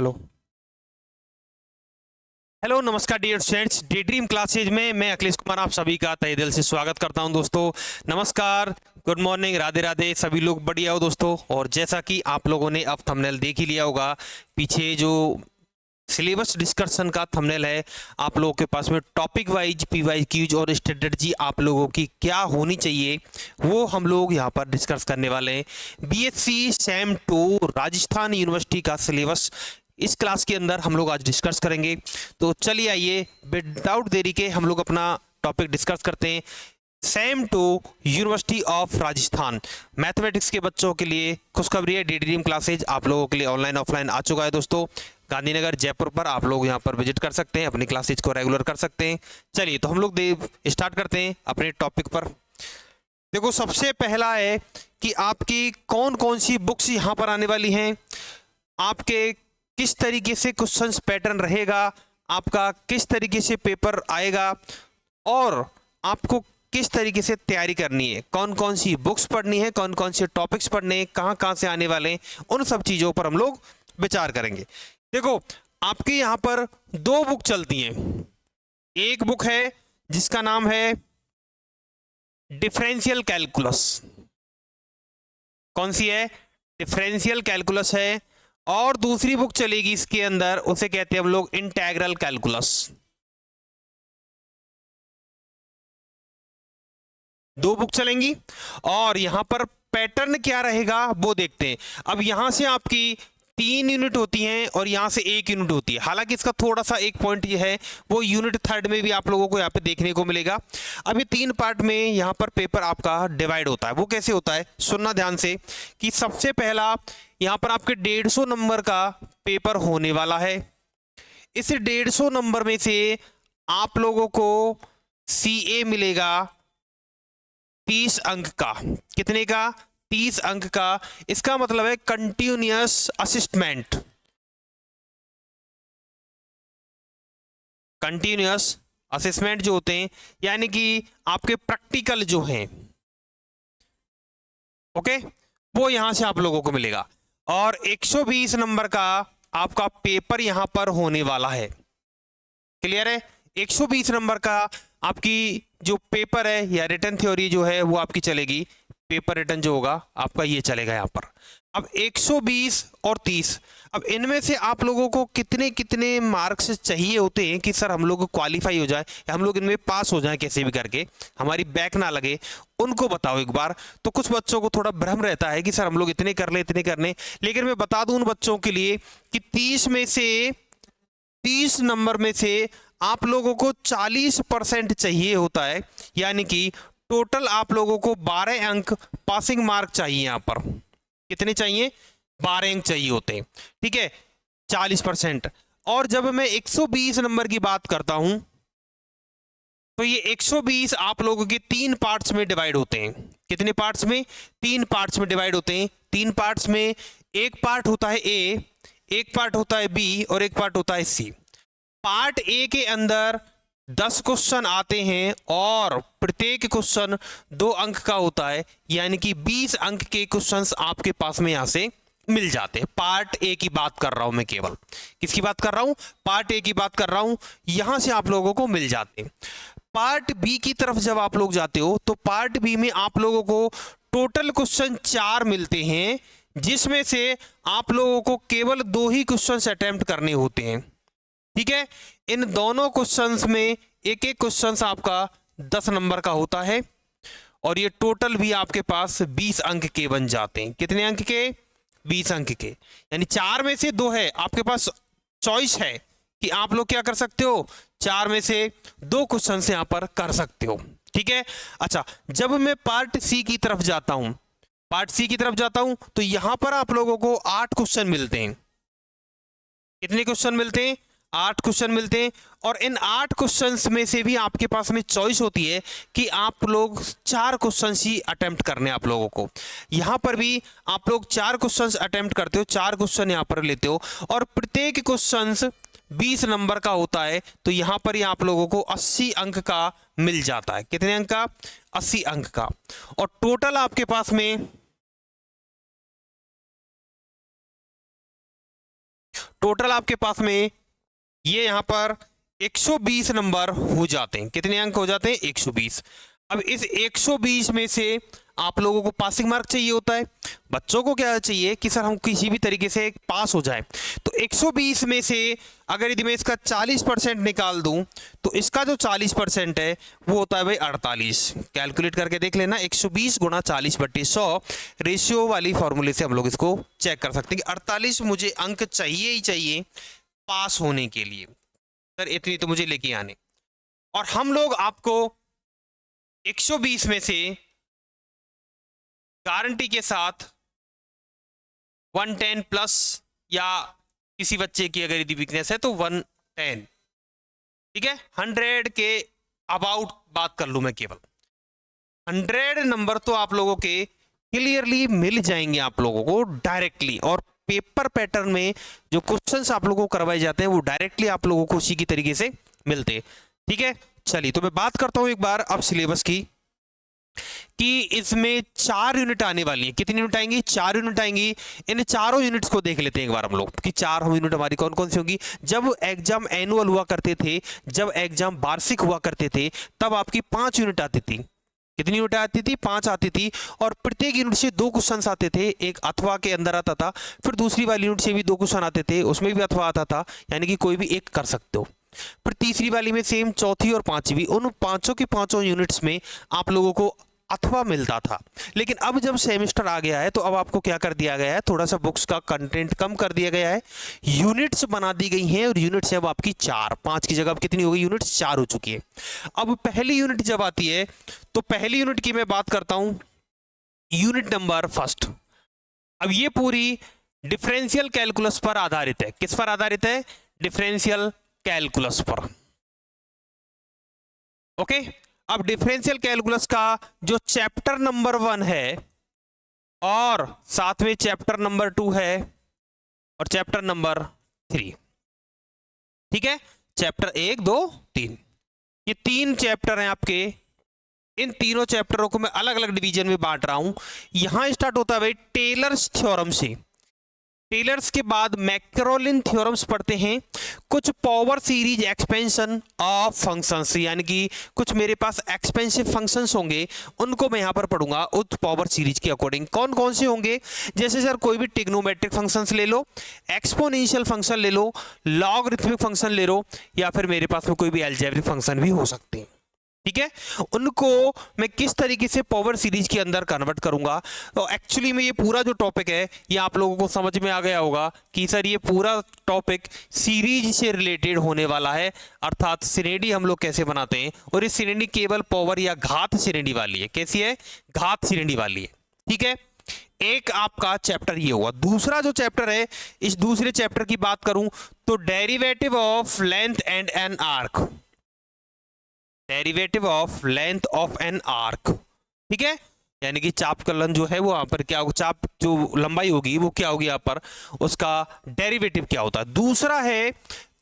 Hello hello नमस्कार dear students, the dream classes में मैं अखिलेश कुमार आप सभी का तहे दिल से स्वागत करता हूं। दोस्तों नमस्कार, गुड मॉर्निंग, राधे राधे, सभी लोग बढ़िया हो दोस्तों। और जैसा कि आप लोगों ने अब थंबनेल देख ही लिया होगा, पीछे जो सिलेबस डिस्कशन का थंबनेल है, आप लोगों के पास में टॉपिक वाइज पीवाई क्यूज और स्ट्रेटजी आप लोगों की क्या होनी चाहिए वो हम लोग यहाँ पर डिस्कस करने वाले हैं। बीएससी सेम 2 राजस्थान यूनिवर्सिटी का सिलेबस इस क्लास के अंदर हम लोग आज डिस्कस करेंगे। तो चलिए आइए विदाउट देरी के हम लोग अपना टॉपिक डिस्कस करते हैं। Same 2 university of Rajasthan mathematics के बच्चों के लिए खुशखबरी है, डी ड्रीम क्लासेज आप लोगों के लिए ऑनलाइन ऑफलाइन आ चुका है दोस्तों। गांधीनगर जयपुर पर आप लोग यहां पर विजिट कर सकते हैं, अपनी क्लासेज को रेगुलर कर सकते हैं। चलिए तो हम लोग स्टार्ट करते हैं अपने टॉपिक पर। देखो सबसे पहला है कि आपकी कौन कौन सी बुक्स यहां पर आने वाली हैं, आपके किस तरीके से क्वेश्चंस पैटर्न रहेगा, आपका किस तरीके से पेपर आएगा और आपको किस तरीके से तैयारी करनी है, कौन कौन सी बुक्स पढ़नी है, कौन कौन से टॉपिक्स पढ़ने हैं, कहां कहां से आने वाले हैं, उन सब चीजों पर हम लोग विचार करेंगे। देखो आपके यहां पर 2 बुक चलती हैं। एक बुक है जिसका नाम है डिफरेंशियल कैलकुलस। कौन सी है? डिफरेंशियल कैलकुलस है। और दूसरी बुक चलेगी इसके अंदर, उसे कहते हैं हम लोग इंटेग्रल कैलकुलस। 2 बुक चलेंगी और यहां पर पैटर्न क्या रहेगा वो देखते हैं। अब यहां से आपकी 3 यूनिट होती हैं और यहां से 1 यूनिट होती है। हालांकि इसका थोड़ा सा एक पॉइंट ये है, वो यूनिट 3rd में भी आप लोगों को यहाँ पे देखने को मिलेगा। अब ये 3 पार्ट में यहाँ पर पेपर आपका डिवाइड होता है। वो कैसे होता है सुनना ध्यान से, कि सबसे पहला यहाँ पर आपके 150 नंबर का पेपर होने वाला है। इस 150 नंबर में से आप लोगों को CA मिलेगा 30 अंक का। कितने का? 30 अंक का। इसका मतलब है कंटिन्यूअस असिस्टमेंट। कंटिन्यूअस असेसमेंट जो होते हैं यानी कि आपके प्रैक्टिकल जो हैं, ओके, वो यहां से आप लोगों को मिलेगा। और 120 नंबर का आपका पेपर यहां पर होने वाला है। क्लियर है? 120 नंबर का आपकी जो पेपर है या रिटन थ्योरी जो है वो आपकी चलेगी। पेपर रिटन जो होगा आपका ये चलेगा यहाँ पर। अब 120 और 30, अब इनमें से आप लोगों को कितने कितने मार्क्स चाहिए होते हैं कि सर हम लोग क्वालिफाई हो जाए या हम लोग इनमें पास हो जाए कैसे भी करके, हमारी बैक ना लगे, उनको बताओ एक बार। तो कुछ बच्चों को थोड़ा भ्रम रहता है कि सर हम लोग इतने कर ले इतने करने, लेकिन मैं बता दूं उन बच्चों के लिए कि 30 नंबर में से आप लोगों को 40% चाहिए होता है। यानी कि टोटल आप लोगों को 12 अंक पासिंग मार्क चाहिए। यहां पर कितने चाहिए? 12 अंक चाहिए होते हैं। ठीक है, 40%। और जब मैं 120 नंबर की बात करता हूं तो ये 120 आप लोगों के 3 पार्ट्स में डिवाइड होते हैं। कितने पार्ट्स में? 3 पार्ट्स में डिवाइड होते हैं। 3 पार्ट्स में एक पार्ट होता है A, एक पार्ट होता है B और एक पार्ट होता है C। पार्ट ए के अंदर 10 क्वेश्चन आते हैं और प्रत्येक क्वेश्चन 2 अंक का होता है, यानी कि 20 अंक के क्वेश्चंस आपके पास में यहां से मिल जाते हैं। पार्ट ए की बात कर रहा हूं मैं, केवल किसकी बात कर रहा हूं? पार्ट ए की बात कर रहा हूं। यहां से आप लोगों को मिल जाते हैं। पार्ट बी की तरफ जब आप लोग जाते हो तो पार्ट बी में आप लोगों को टोटल क्वेश्चन 4 मिलते हैं, जिसमें से आप लोगों को केवल 2 ही क्वेश्चन अटेम्प्ट करने होते हैं। ठीक है, इन दोनों क्वेश्चंस में एक एक क्वेश्चन आपका 10 नंबर का होता है और ये टोटल भी आपके पास 20 अंक के बन जाते हैं। कितने अंक के? 20 अंक के। यानी 4 में से 2 है, आपके पास चॉइस है कि आप लोग क्या कर सकते हो, 4 में से 2 क्वेश्चन यहां पर कर सकते हो। ठीक है, अच्छा, जब मैं पार्ट सी की तरफ जाता हूं, पार्ट सी की तरफ जाता हूं तो यहां पर आप लोगों को 8 क्वेश्चन मिलते हैं। कितने क्वेश्चन मिलते हैं? 8 क्वेश्चन मिलते हैं। और इन 8 क्वेश्चंस में से भी आपके पास में चॉइस होती है कि आप लोग 4 क्वेश्चंस ही अटेम्प्ट करने आप लोगों को। यहां पर भी आप लोग 4 क्वेश्चंस अटेम्प्ट करते हो, 4 क्वेश्चन यहां पर लेते हो और प्रत्येक क्वेश्चंस 20 नंबर का होता है। तो यहां पर ही आप लोगों को 80 अंक का मिल जाता है। कितने अंक का? 80 अंक का। और टोटल आपके पास में टोटल आपके पास में ये यहाँ पर 120 नंबर हो जाते हैं। कितने अंक हो जाते हैं? 120। अब इस 120 में से आप लोगों को पासिंग मार्क चाहिए होता है। बच्चों को क्या चाहिए कि सर हम किसी भी तरीके से पास हो जाए। तो 120 में से अगर यदि मैं इसका 40% निकाल दूं तो इसका जो 40% है वो होता है भाई 48। कैलकुलेट करके देख लेना, 120 गुणा 40/100 रेशियो वाली फॉर्मूले से हम लोग इसको चेक कर सकते हैं कि 48 मुझे अंक चाहिए ही चाहिए पास होने के लिए। सर इतनी तो मुझे लेके आने, और हम लोग आपको 120 में से गारंटी के साथ 110 प्लस, या किसी बच्चे की अगर यदि वीकनेस है तो 110, ठीक है, 100 के अबाउट बात कर लूं मैं, केवल 100 नंबर तो आप लोगों के क्लियरली मिल जाएंगे आप लोगों को डायरेक्टली। और पेपर पैटर्न में जो क्वेश्चंस आप लोगों को करवाए जाते हैं वो डायरेक्टली आप लोगों को उसी की तरीके से मिलते हैं, ठीक है। चलिए तो मैं बात करता हूं एक बार अब सिलेबस की, कि इसमें 4 यूनिट आने वाली है। कितनी यूनिट आएंगी? 4 यूनिट आएंगी। इन चारों यूनिट्स को देख लेते हैं एक बार हम लोग कि 4 यूनिट हमारी कौन कौन सी होंगी। जब एग्जाम एनुअल हुआ करते थे, जब एग्जाम वार्षिक हुआ करते थे, तब आपकी 5 यूनिट आती थी। कितनी यूनिट आती थी? 5 आती थी। और प्रत्येक यूनिट से 2 क्वेश्चन आते थे। एक अथवा के अंदर आता था, फिर दूसरी वाली यूनिट से भी 2 क्वेश्चन आते थे, उसमें भी अथवा आता था, यानी कि कोई भी एक कर सकते हो। फिर तीसरी वाली में सेम, चौथी और पांचवी, उन पांचों की पांचों यूनिट्स में आप लोगों को अथवा मिलता था। लेकिन अब जब सेमेस्टर आ गया है तो अब आपको क्या कर दिया गया है, थोड़ा सा बुक्स का कंटेंट कम कर दिया गया है, यूनिट्स बना दी गई हैं, और यूनिट्स अब आपकी 4, 5 की जगह अब कितनी हो गई? यूनिट्स 4 हो चुकी है। अब पहली यूनिट जब आती है तो पहली यूनिट की मैं बात करता हूं, यूनिट नंबर फर्स्ट। अब ये पूरी डिफरेंशियल कैलकुलस पर आधारित है। किस पर आधारित है? डिफरेंशियल कैलकुलस पर। ओके, अब डिफरेंशियल कैलकुलस का जो चैप्टर नंबर 1 है और साथ में चैप्टर नंबर 2 है और चैप्टर नंबर 3, ठीक है, चैप्टर 1, 2, 3, ये 3 चैप्टर हैं आपके। इन तीनों चैप्टरों को मैं अलग अलग डिवीजन में बांट रहा हूं। यहां स्टार्ट होता है भाई टेलर्स थ्योरम से। टेलर्स के बाद मैक्रोलिन थ्योरम्स पढ़ते हैं, कुछ power series expansion of functions, यानी कि कुछ मेरे पास एक्सपेंसिव फंक्शंस होंगे, उनको मैं यहां पर पढ़ूंगा उस पावर सीरीज के अकॉर्डिंग। कौन कौन से होंगे? जैसे सर कोई भी ट्रिग्नोमेट्रिक फंक्शंस ले लो, एक्सपोनेंशियल फंक्शन ले लो, लॉगरिथमिक फंक्शन ले लो, या फिर मेरे पास में कोई भी अलजेब्रिक फंक्शन भी हो सकते हैं, ठीक है। उनको मैं किस तरीके से पावर सीरीज के अंदर कन्वर्ट करूंगा। तो एक्चुअली में ये पूरा जो टॉपिक है ये आप लोगों को समझ में आ गया होगा कि सर ये पूरा टॉपिक सीरीज से रिलेटेड होने वाला है, अर्थात श्रेणी हम लोग कैसे बनाते हैं, और ये श्रेणी केवल पावर या घात श्रेणी वाली है। कैसी है? घात श्रेणी वाली है, ठीक है। एक आपका चैप्टर ये हुआ। दूसरा जो चैप्टर है, इस दूसरे चैप्टर की बात करूं तो derivative of length and an arc, derivative of length of an arc, ठीक है, यानी कि चाप कलन जो है वो यहाँ पर क्या होगा, चाप जो लंबाई होगी वो क्या होगी यहाँ पर, उसका डेरिवेटिव क्या होता है। दूसरा है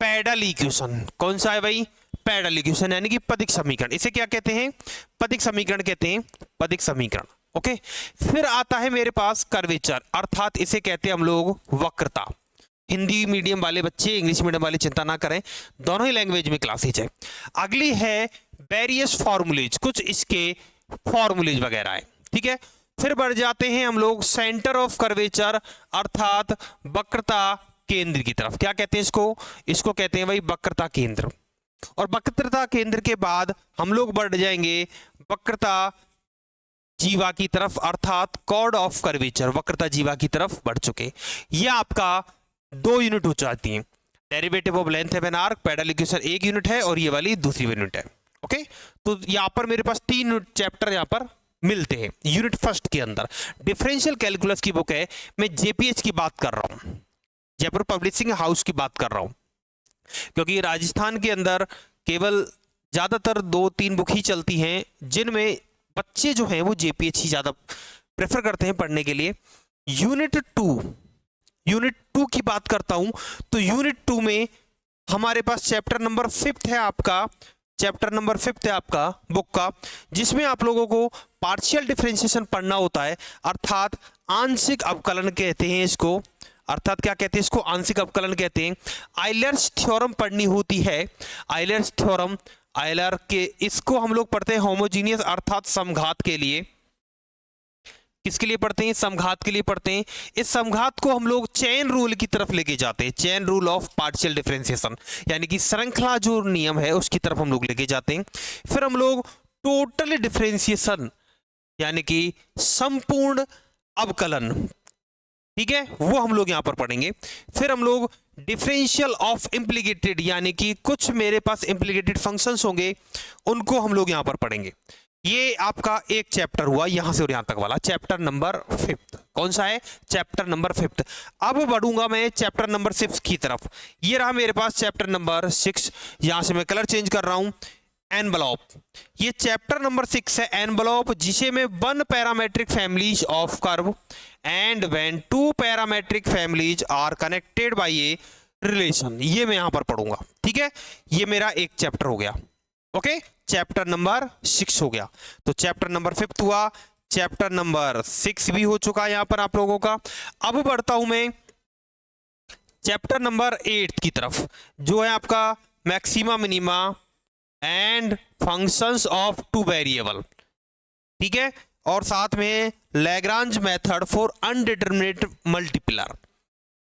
पैडल इक्वेशन। कौन सा है भाई? पैडल इक्वेशन, यानी कि पदिक समीकरण। इसे क्या कहते हैं? पदिक समीकरण कहते हैं, पदिक समीकरण। ओके, फिर आता है मेरे पास कर्वेचर, अर्थात इसे कहते हैं हम लोग वक्रता। हिंदी मीडियम वाले बच्चे, इंग्लिश मीडियम वाले चिंता ना करें, दोनों ही लैंग्वेज में क्लासेज है। अगली है वेरियस फॉर्मूलेज, कुछ इसके फॉर्मूलेज वगैरह है, ठीक है। फिर बढ़ जाते हैं हम लोग सेंटर ऑफ कर्वेचर, अर्थात वक्रता केंद्र की तरफ। क्या कहते हैं इसको? इसको कहते हैं भाई वक्रता केंद्र। और वक्रता केंद्र के बाद हम लोग बढ़ जाएंगे वक्रता जीवा की तरफ, अर्थात कॉर्ड ऑफ कर्वेचर, वक्रता जीवा की तरफ बढ़ चुके। यह आपका 2 यूनिट हो जाती हैं। Derivative of length of an arc, pedal equation 1 unit है और ये वाली दूसरी यूनिट है। ओके, तो यहां पर मेरे पास 3 चैप्टर यहां पर मिलते हैं यूनिट फर्स्ट के अंदर। डिफरेंशियल कैलकुलस की बुक है, मैं जेपीएच की बात कर रहा हूं, जयपुर पब्लिशिंग हाउस की बात कर रहा हूं, क्योंकि राजस्थान के अंदर केवल ज्यादातर 2-3 बुक ही चलती हैं जिनमें बच्चे जो हैं वो जेपीएच ही ज्यादा प्रेफर करते हैं पढ़ने के लिए। यूनिट 2 की बात करता हूं तो यूनिट 2 में हमारे पास चैप्टर नंबर 5 है आपका, चैप्टर नंबर 5 है आपका बुक का, जिसमें आप लोगों को पार्शियल डिफरेंशिएशन पढ़ना होता है, अर्थात आंशिक अवकलन कहते हैं इसको, अर्थात क्या कहते हैं इसको, आंशिक अवकलन कहते हैं। आयलर्स थ्योरम पढ़नी होती है, आयलर्स थ्योरम, आयलर के इसको हम लोग पढ़ते हैं होमोजीनियस अर्थात समघात के लिए। किसके लिए पढ़ते हैं? समघात के लिए पढ़ते हैं। इस समघात को हम लोग चेन रूल की तरफ लेके जाते हैं, chain rule of partial differentiation, यानी कि श्रृंखला जो नियम है उसकी तरफ हम लोग लेके जाते हैं। फिर हम लोग टोटल डिफरेंशिएशन यानी कि संपूर्ण अवकलन, ठीक है, वो हम लोग यहां पर पढ़ेंगे। फिर हम लोग डिफरेंशियल ऑफ इम्प्लीकेटेड यानी कि कुछ मेरे पास इम्प्लीकेटेड फंक्शंस होंगे उनको हम लोग यहां पर पढ़ेंगे। ये आपका एक चैप्टर हुआ यहां से और यहां तक वाला, चैप्टर नंबर 5। कौन सा है? Chapter number 5। अब बढ़ूंगा मैं चैप्टर नंबर 6 की तरफ। ये रहा मेरे पास चैप्टर नंबर 6। यहां से मैं कलर चेंज कर रहा हूं, एनवलप। ये चैप्टर नंबर 6 है, एनवलप, जिसे में 1 parametric families of curve and when 2 parametric families are connected by a relation, ये मैं यहां पर पढ़ूंगा। ठीक है, ये मेरा एक चैप्टर हो गया। ओके, चैप्टर नंबर 6 हो गया। तो चैप्टर नंबर 5 हुआ, चैप्टर नंबर 6 भी हो चुका है यहां पर आप लोगों का। अब बढ़ता हूं मैं चैप्टर नंबर 8 की तरफ, जो है आपका maxima minima and functions of 2 variable. ठीक है, और साथ में लैग्रांज मेथड फॉर अनडिटरमिनेट मल्टीप्लर,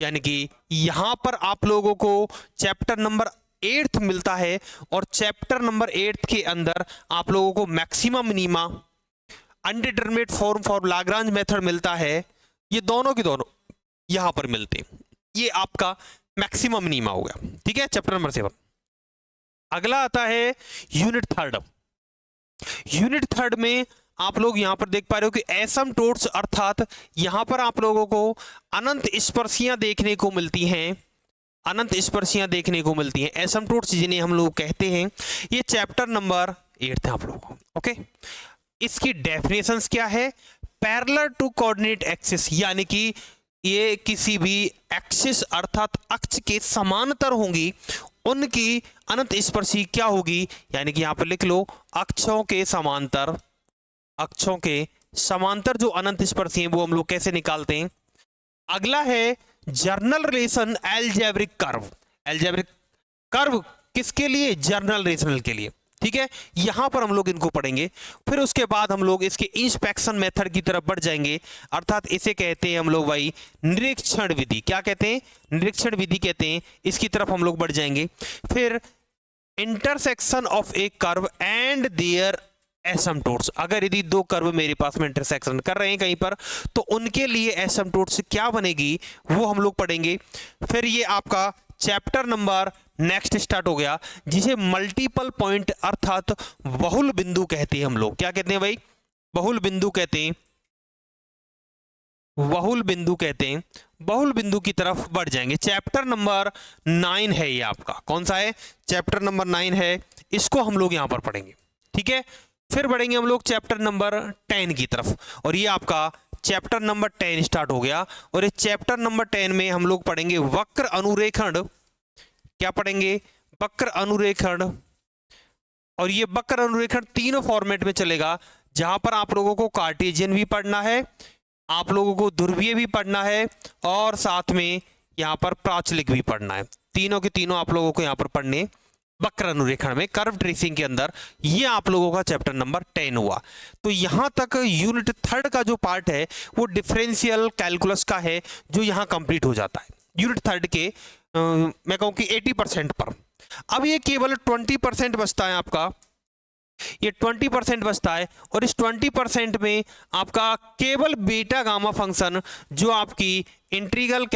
यानी कि यहां पर आप लोगों को चैप्टर नंबर 8 मिलता है और चैप्टर नंबर 8 के अंदर आप लोगों को maxima minima, indeterminate form for Lagrange method मिलता है। ये दोनों के दोनों यहां पर मिलते हैं। ये आपका मैक्सिमा मिनिमा हो गया। ठीक है, चैप्टर नंबर 7। अगला आता है यूनिट 3। यूनिट 3 में आप लोग यहां पर देख पा रहे हो कि एसिम्प्टोट्स, अर्थात यहां पर आप लोगों को अनंत स्पर्शियां देखने को मिलती हैं, अनंत स्पर्शियां देखने को मिलती हैं, एसिम्प्टोट्स जिन्हें हम लोग कहते हैं। ये चैप्टर नंबर 8 है आप लोगों को। ओके, इसकी डेफिनेशंस क्या है? पैरेलल टू कोऑर्डिनेट एक्सिस, यानी कि ये किसी भी एक्सिस अर्थात अक्ष के समांतर होंगी, उनकी अनंत स्पर्शी क्या होगी, यानी कि यहां पर लिख लो अक्षों के समांतर, अक्षों के समांतर जो अनंत स्पर्शी हैं वो हम लोग कैसे निकालते हैं। अगला है journal relation algebraic curve. Algebraic curve किसके लिए? जर्नल रेशनल के लिए। ठीक है, यहां पर हम लोग इनको पढ़ेंगे। फिर उसके बाद हम लोग इसके इंस्पेक्शन मेथड की तरफ बढ़ जाएंगे, अर्थात इसे कहते हैं हम लोग भाई निरीक्षण विधि। क्या कहते हैं? निरीक्षण विधि कहते हैं। इसकी तरफ हम लोग बढ़ जाएंगे। फिर intersection of a curve and their asymptotes, अगर यदि 2 कर्व मेरे पास में इंटरसेक्शन कर रहे हैं कहीं पर, तो उनके लिए एसिम्प्टोट्स क्या बनेगी वो हम लोग पढ़ेंगे। फिर ये आपका चैप्टर नंबर नेक्स्ट स्टार्ट हो गया, जिसे मल्टीपल पॉइंट अर्थात बहुल बिंदु कहते हैं हम लोग। क्या कहते हैं भाई? बहुल बिंदु कहते हैं, बहुल बिंदु कहते हैं। बहुल बिंदु की तरफ बढ़ जाएंगे। चैप्टर नंबर 9 है ये आपका। कौन सा है? चैप्टर नंबर 9 है, इसको हम लोग यहां पर पढ़ेंगे। ठीक है, फिर बढ़ेंगे हम लोग चैप्टर नंबर 10 की तरफ, और ये आपका चैप्टर नंबर 10 स्टार्ट हो गया। और इस चैप्टर नंबर 10 में हम लोग पढ़ेंगे वक्र अनुरेखण। क्या पढ़ेंगे? वक्र अनुरेखण। और ये वक्र अनुरेखण तीनों फॉर्मेट में चलेगा, जहां पर आप लोगों को कार्टेशियन भी पढ़ना है, आप लोगों को ध्रुवीय भी पढ़ना है, और साथ में यहां पर प्राचलिक भी पढ़ना है। तीनों के तीनों आप लोगों को यहां पर पढ़ने वक्र अनुरेखण में, कर्व ट्रेसिंग के अंदर। ये आप लोगों का चैप्टर नंबर 10 हुआ। तो यहां तक यूनिट 3 का जो पार्ट है वो डिफरेंशियल कैलकुलस का है, जो यहां कंप्लीट हो जाता है यूनिट 3 के मैं कहूं कि 80% पर। अब ये केवल 20% बचता है आपका, ये 20% बचता है, और इस 20% में आपका केवल बीटा गामा फंक्शन, जो आपकी इंटीग्रल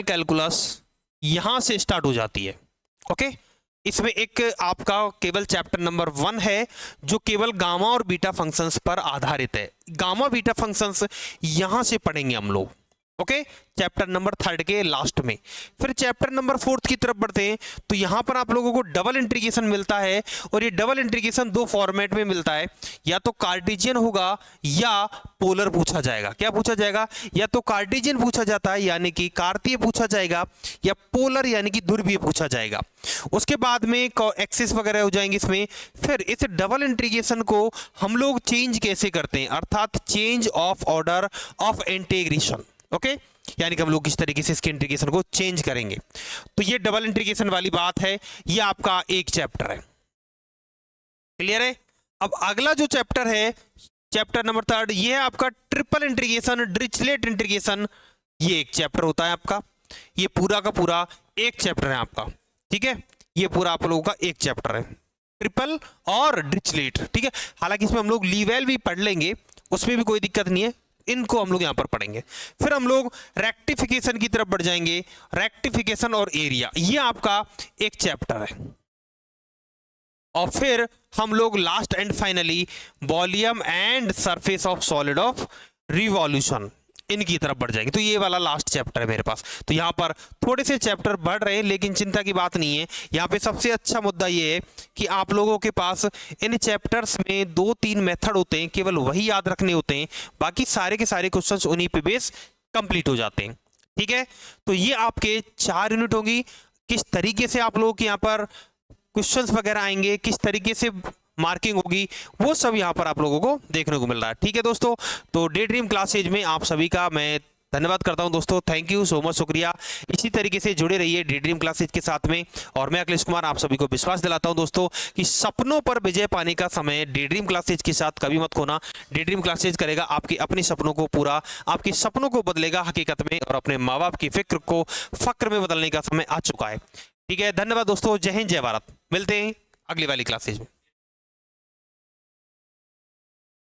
कैलकुलस यहां से स्टार्ट हो जाती है। ओके, इसमें एक आपका केवल चैप्टर नंबर 1 है, जो केवल गामा और बीटा फंक्शंस पर आधारित है। गामा बीटा फंक्शंस यहां से पढ़ेंगे हम लोग। ओके, चैप्टर नंबर 3 के लास्ट में। फिर चैप्टर नंबर 4 की तरफ बढ़ते हैं, तो यहां पर आप लोगों को डबल इंटीग्रेशन मिलता है, और ये डबल इंटीग्रेशन 2 फॉर्मेट में मिलता है, या तो कार्टेशियन होगा या पोलर पूछा जाएगा। क्या पूछा जाएगा? या तो कार्टेशियन पूछा जाता है यानी कि कार्तीय पूछा जाएगा, या पोलर यानी कि ध्रुवीय पूछा जाएगा। उसके बाद में एक्सिस वगैरह हो जाएंगे इसमें। फिर इस डबल इंटीग्रेशन को हम लोग चेंज कैसे करते हैं, अर्थात change of order of integration. Okay, यानी कि हम लोग किस तरीके से इसके इंटीग्रेशन को चेंज करेंगे। तो ये डबल इंटीग्रेशन वाली बात है, ये आपका एक चैप्टर है। क्लियर है? अब अगला जो चैप्टर है, चैप्टर नंबर 3, ये है आपका ट्रिपल इंटीग्रेशन, डिरिचलेट इंटीग्रेशन। ये एक चैप्टर होता है आपका, ये पूरा का पूरा एक चैप्टर है आपका। ठीक है, ये पूरा आप लोगों का एक चैप्टर है, ट्रिपल और डिरिचलेट। ठीक है, हालांकि इसमें हम लोग लीवेल भी पढ़ लेंगे, उसमें भी कोई दिक्कत नहीं है, इनको हम लोग यहां पर पढ़ेंगे। फिर हम लोग रेक्टिफिकेशन की तरफ बढ़ जाएंगे, रेक्टिफिकेशन और एरिया, ये आपका एक चैप्टर है। और फिर हम लोग last and finally volume and surface of solid of revolution, इनकी तरफ बढ़ जाएंगे। तो ये वाला लास्ट चैप्टर है मेरे पास। तो यहाँ पर थोड़े से चैप्टर बढ़ रहे हैं, लेकिन चिंता की बात नहीं है। यहाँ पे सबसे अच्छा मुद्दा ये है कि आप लोगों के पास इन चैप्टर्स में 2-3 मेथड होते हैं, केवल वही याद रखने होते हैं, बाकी सारे के सारे क्वेश्चंस उन्हीं पे बेस कंप्लीट हो जाते हैं। ठीक है, तो ये आपके 4 यूनिट होंगी। किस तरीके से आप लोगों के यहाँ पर क्वेश्चंस वगैरह आएंगे, किस तरीके से मार्किंग होगी, वो सब यहाँ पर आप लोगों को देखने को मिल रहा है। ठीक है दोस्तों, तो डे ड्रीम क्लासेज में आप सभी का मैं धन्यवाद करता हूं दोस्तों, थैंक यू सो मच, शुक्रिया। इसी तरीके से जुड़े रहिए डे ड्रीम क्लासेज के साथ में। और मैं अखिलेश कुमार आप सभी को विश्वास दिलाता हूं दोस्तों कि सपनों पर विजय पाने का समय डे ड्रीम क्लासेज के साथ कभी मत खोना। डे ड्रीम क्लासेज करेगा आपके अपने सपनों को पूरा, आपके सपनों को बदलेगा हकीकत में, और अपने माँ बाप की फिक्र को फक्र में बदलने का समय आ चुका है। ठीक है, धन्यवाद दोस्तों, जय हिंद, जय भारत। मिलते हैं अगली वाली क्लासेज में।